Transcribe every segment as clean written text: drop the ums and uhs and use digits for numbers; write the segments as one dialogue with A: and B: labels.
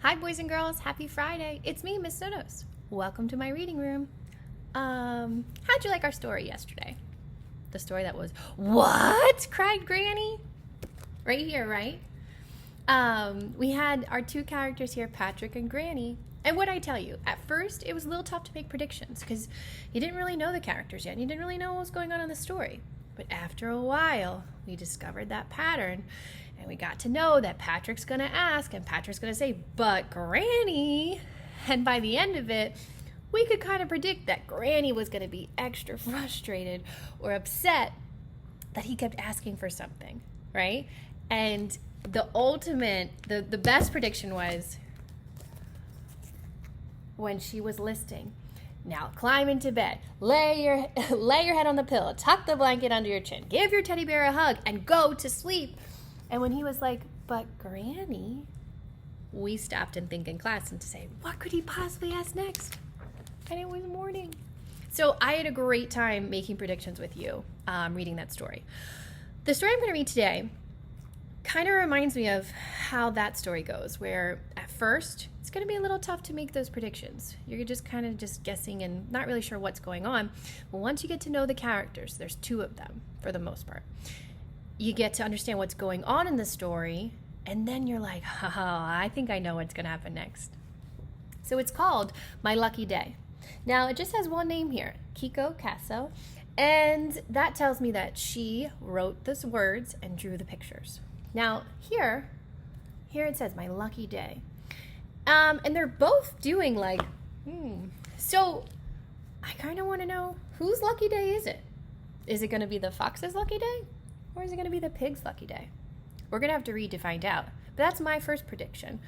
A: Hi, boys and girls. Happy Friday. It's me, Miss Sonos. Welcome to my reading room. How'd you like our story yesterday? The story that was, "What?" cried Granny. Right here, right? We had our two characters here, Patrick and Granny. And what I tell you, at first it was a little tough to make predictions because you didn't really know the characters yet and you didn't really know what was going on in the story. But after a while, we discovered that pattern and we got to know that Patrick's going to ask and Patrick's going to say, "But Granny." And by the end of it, we could kind of predict that Granny was going to be extra frustrated or upset that he kept asking for something, right? And the best prediction was when she was listing, "Now climb into bed, lay your head on the pillow, tuck the blanket under your chin, give your teddy bear a hug, and go to sleep." And when he was like, "But Granny," we stopped and think in class and to say, what could he possibly ask next? And it was morning. So I had a great time making predictions with you, reading that story. The story I'm going to read today kind of reminds me of how that story goes, where at first it's going to be a little tough to make those predictions. You're just kind of just guessing and not really sure what's going on. But once you get to know the characters, there's two of them for the most part, you get to understand what's going on in the story, and then you're like, I think I know what's going to happen next. So it's called My Lucky Day. Now, it just has one name here, Kiko Casso, and that tells me that she wrote those words and drew the pictures. Now, here it says My Lucky Day. And they're both doing like, So I kind of want to know, whose lucky day is it? Is it going to be the fox's lucky day? Or is it going to be the pig's lucky day? We're going to have to read to find out. But that's my first prediction.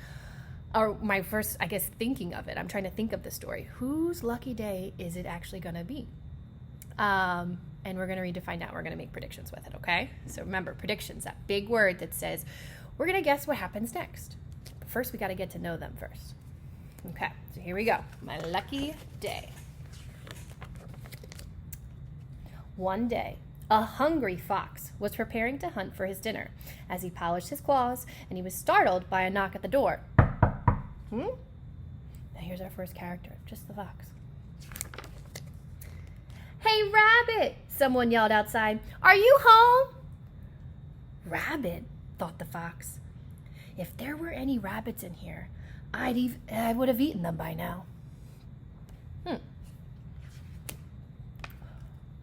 A: Or my first, I guess, thinking of it. I'm trying to think of the story. Whose lucky day is it actually going to be? And we're going to read to find out. We're going to make predictions with it, okay? So remember, predictions, that big word that says, we're going to guess what happens next. But first, we got to get to know them first. Okay, so here we go. My lucky day. One day, a hungry fox was preparing to hunt for his dinner as he polished his claws, and he was startled by a knock at the door. Now here's our first character, just the fox. "Hey, Rabbit," someone yelled outside. "Are you home?" Rabbit, thought the fox. If there were any rabbits in here, I would have eaten them by now.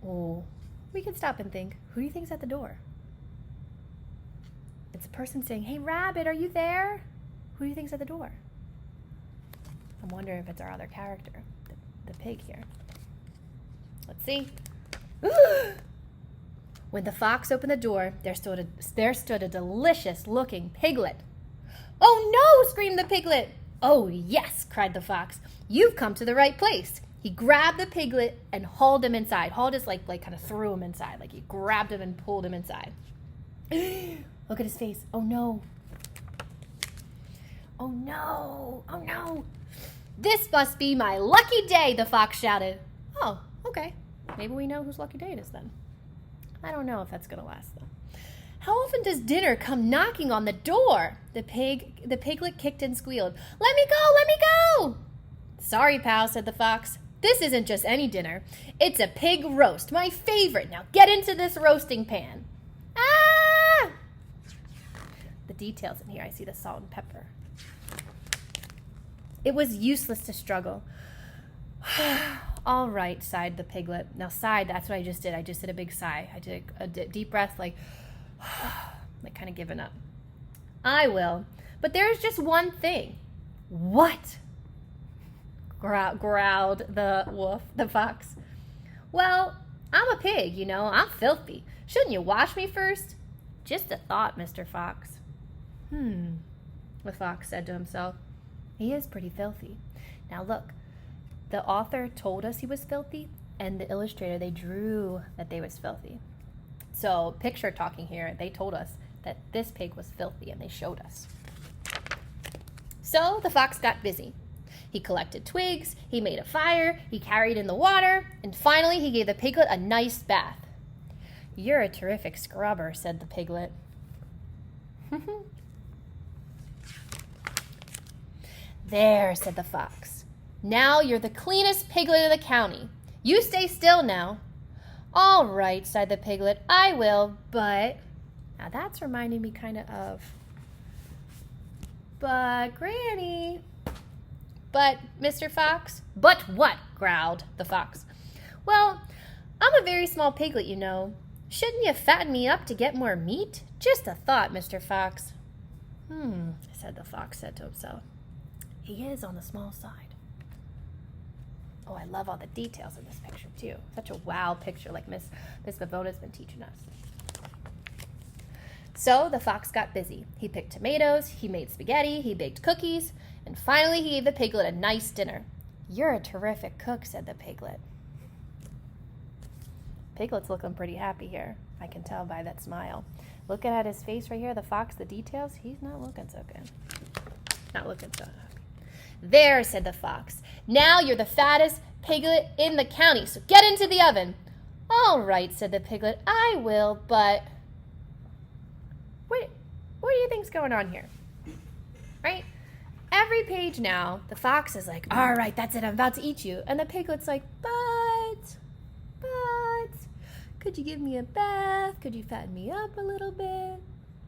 A: Oh, we can stop and think. Who do you think's at the door? It's a person saying, "Hey, Rabbit, are you there?" Who do you think's at the door? I'm wondering if it's our other character, the pig here. Let's see. When the fox opened the door, there stood a delicious-looking piglet. "Oh, no!" screamed the piglet. "Oh, yes!" cried the fox. "You've come to the right place." He grabbed the piglet and hauled him inside. Hauled is like kind of threw him inside. Like he grabbed him and pulled him inside. Look at his face. Oh, no. Oh, no. Oh, no. "This must be my lucky day," the fox shouted. Oh, okay. Maybe we know whose lucky day it is then. I don't know if that's going to last, though. "How often does dinner come knocking on the door?" The piglet kicked and squealed. "Let me go! Let me go!" "Sorry, pal," said the fox. "This isn't just any dinner. It's a pig roast, my favorite. Now get into this roasting pan." Ah! The details in here, I see the salt and pepper. It was useless to struggle. "All right," sighed the piglet. Now, sighed, that's what I just did. I just did a big sigh. I did a deep breath, like kind of giving up. "I will. But there's just one thing." "What?" growled the fox. "Well, I'm a pig, you know. I'm filthy. Shouldn't you wash me first?" "Just a thought, Mr. Fox." The fox said to himself. He is pretty filthy. Now look, the author told us he was filthy, and the illustrator, they drew that they was filthy. So picture talking here, they told us that this pig was filthy, and they showed us. So the fox got busy. He collected twigs, he made a fire, he carried in the water, and finally he gave the piglet a nice bath. "You're a terrific scrubber," said the piglet. There, said the fox. Now you're the cleanest piglet in the county. You stay still now. All right, sighed the piglet. I will, but... Now that's reminding me kind of... But, Granny... But, Mr. Fox? But what? Growled the fox. Well, I'm a very small piglet, you know. Shouldn't you fatten me up to get more meat? Just a thought, Mr. Fox. Said the fox to himself. He is on the small side. Oh, I love all the details in this picture, too. Such a wow picture like Miss Vivona's been teaching us. So the fox got busy. He picked tomatoes, he made spaghetti, he baked cookies, and finally he gave the piglet a nice dinner. You're a terrific cook, said the piglet. Piglet's looking pretty happy here. I can tell by that smile. Looking at his face right here, the fox, the details, he's not looking so good. Not looking so happy. There, said the fox. Now you're the fattest piglet in the county, so get into the oven. All right, said the piglet. I will, but... What do you think's going on here? Right? Every page now, the fox is like, all right, that's it, I'm about to eat you. And the piglet's like, but, could you give me a bath? Could you fatten me up a little bit?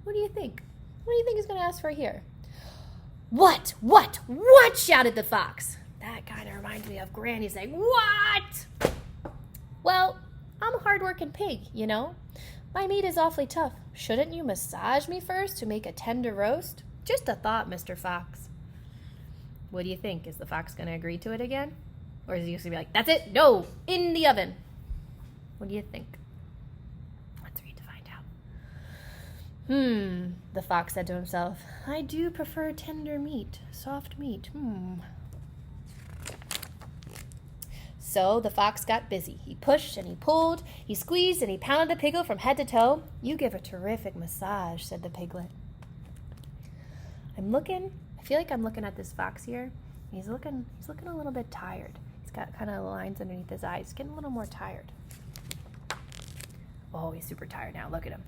A: What do you think? What do you think he's going to ask for here? What? Shouted the fox. That kind of reminds me of Granny saying, what? Well, I'm a hard-working pig, you know. My meat is awfully tough. Shouldn't you massage me first to make a tender roast? Just a thought, Mr. Fox. What do you think? Is the fox going to agree to it again? Or is he just going to be like, that's it, no, in the oven? What do you think? Let's read to find out. The fox said to himself, I do prefer tender meat, soft meat. So the fox got busy. He pushed and he pulled, he squeezed and he pounded the piglet from head to toe. You give a terrific massage, said the piglet. I feel like I'm looking at this fox here. He's looking a little bit tired. He's got kind of lines underneath his eyes. He's getting a little more tired. Oh, he's super tired now. Look at him.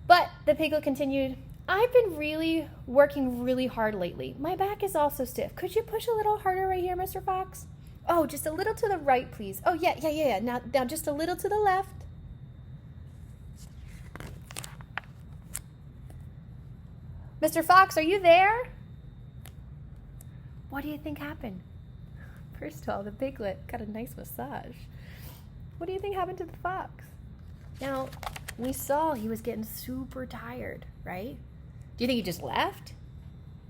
A: But the piglet continued, I've been working really hard lately. My back is also stiff. Could you push a little harder right here, Mr. Fox? Oh, just a little to the right, please. Oh, yeah. Now just a little to the left. Mr. Fox, are you there? What do you think happened? First of all, the piglet got a nice massage. What do you think happened to the fox? Now, we saw he was getting super tired, right? Do you think he just left?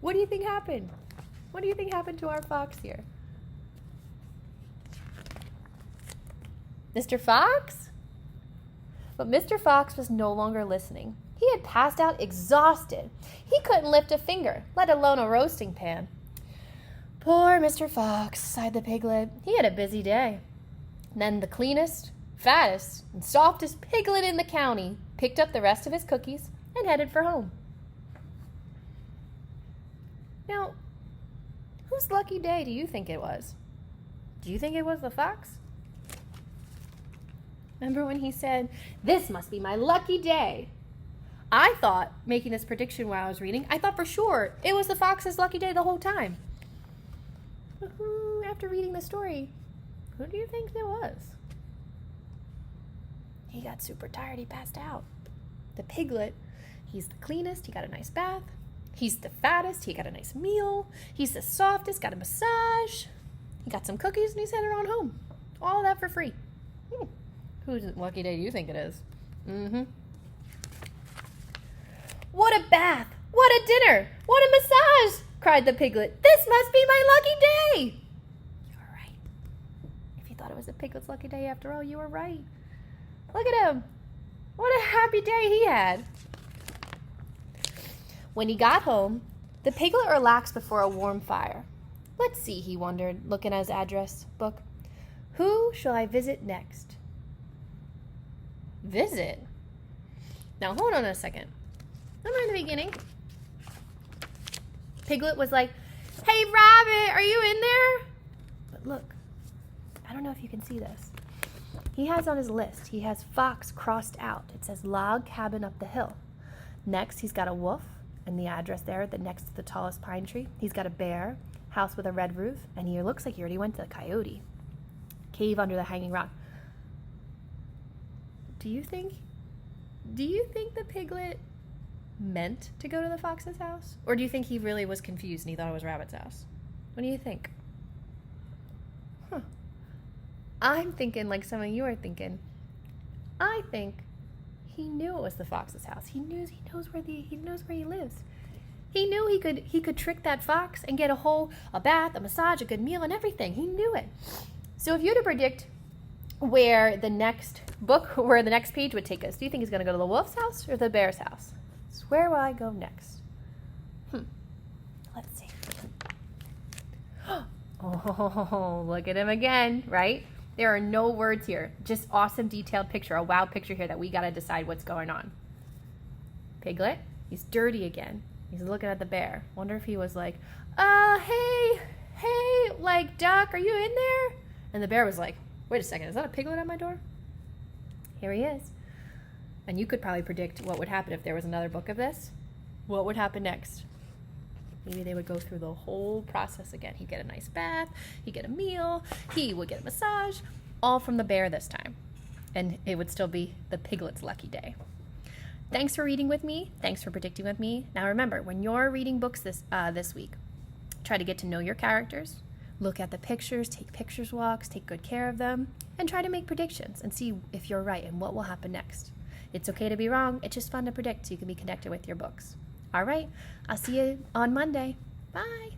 A: What do you think happened? What do you think happened to our fox here? Mr. Fox? But Mr. Fox was no longer listening. He had passed out exhausted. He couldn't lift a finger, let alone a roasting pan. Poor Mr. Fox, sighed the piglet. He had a busy day. Then the cleanest, fattest, and softest piglet in the county picked up the rest of his cookies and headed for home. Now, whose lucky day do you think it was? Do you think it was the fox? Remember when he said, this must be my lucky day? I thought, making this prediction while I was reading, I thought for sure it was the fox's lucky day the whole time. But after reading the story, who do you think it was? He got super tired, he passed out. The piglet, he's the cleanest, he got a nice bath. He's the fattest, he got a nice meal. He's the softest, got a massage. He got some cookies and he's headed on home. All that for free. Whose lucky day do you think it is? What a bath! What a dinner! What a massage! Cried the piglet. This must be my lucky day! You were right. If you thought it was the piglet's lucky day after all, you were right. Look at him. What a happy day he had. When he got home, the piglet relaxed before a warm fire. Let's see, he wondered, looking at his address book. Who shall I visit next? Visit? Now, hold on a second. Remember in the beginning? Piglet was like, hey, Rabbit, are you in there? But look, I don't know if you can see this. He has on his list, he has fox crossed out. It says log cabin up the hill. Next, he's got a wolf, and the address there, the next to the tallest pine tree. He's got a bear, house with a red roof, and he looks like he already went to the coyote. Cave under the hanging rock. Do you think the piglet meant to go to the fox's house? Or do you think he really was confused and he thought it was Rabbit's house? What do you think? I'm thinking like some of you are thinking. I think he knew it was the fox's house. He knows where he lives. He knew he could trick that fox and get a bath, a massage, a good meal, and everything. He knew it. So if you had to predict where the next page would take us, do you think he's going to go to the wolf's house or the bear's house? So where will I go next? Let's see. Oh, look at him again, right? There are no words here. Just awesome detailed picture, a wow picture here that we got to decide what's going on. Piglet, he's dirty again. He's looking at the bear. Wonder if he was like, hey, like, duck, are you in there? And the bear was like, wait a second, is that a piglet at my door? Here he is. And you could probably predict what would happen if there was another book of this. What would happen next? Maybe they would go through the whole process again. He'd get a nice bath, he'd get a meal, he would get a massage, all from the bear this time. And it would still be the piglet's lucky day. Thanks for reading with me. Thanks for predicting with me. Now remember, when you're reading books this week, try to get to know your characters, look at the pictures, take pictures walks, take good care of them, and try to make predictions and see if you're right and what will happen next. It's okay to be wrong. It's just fun to predict so you can be connected with your books. All right, I'll see you on Monday. Bye.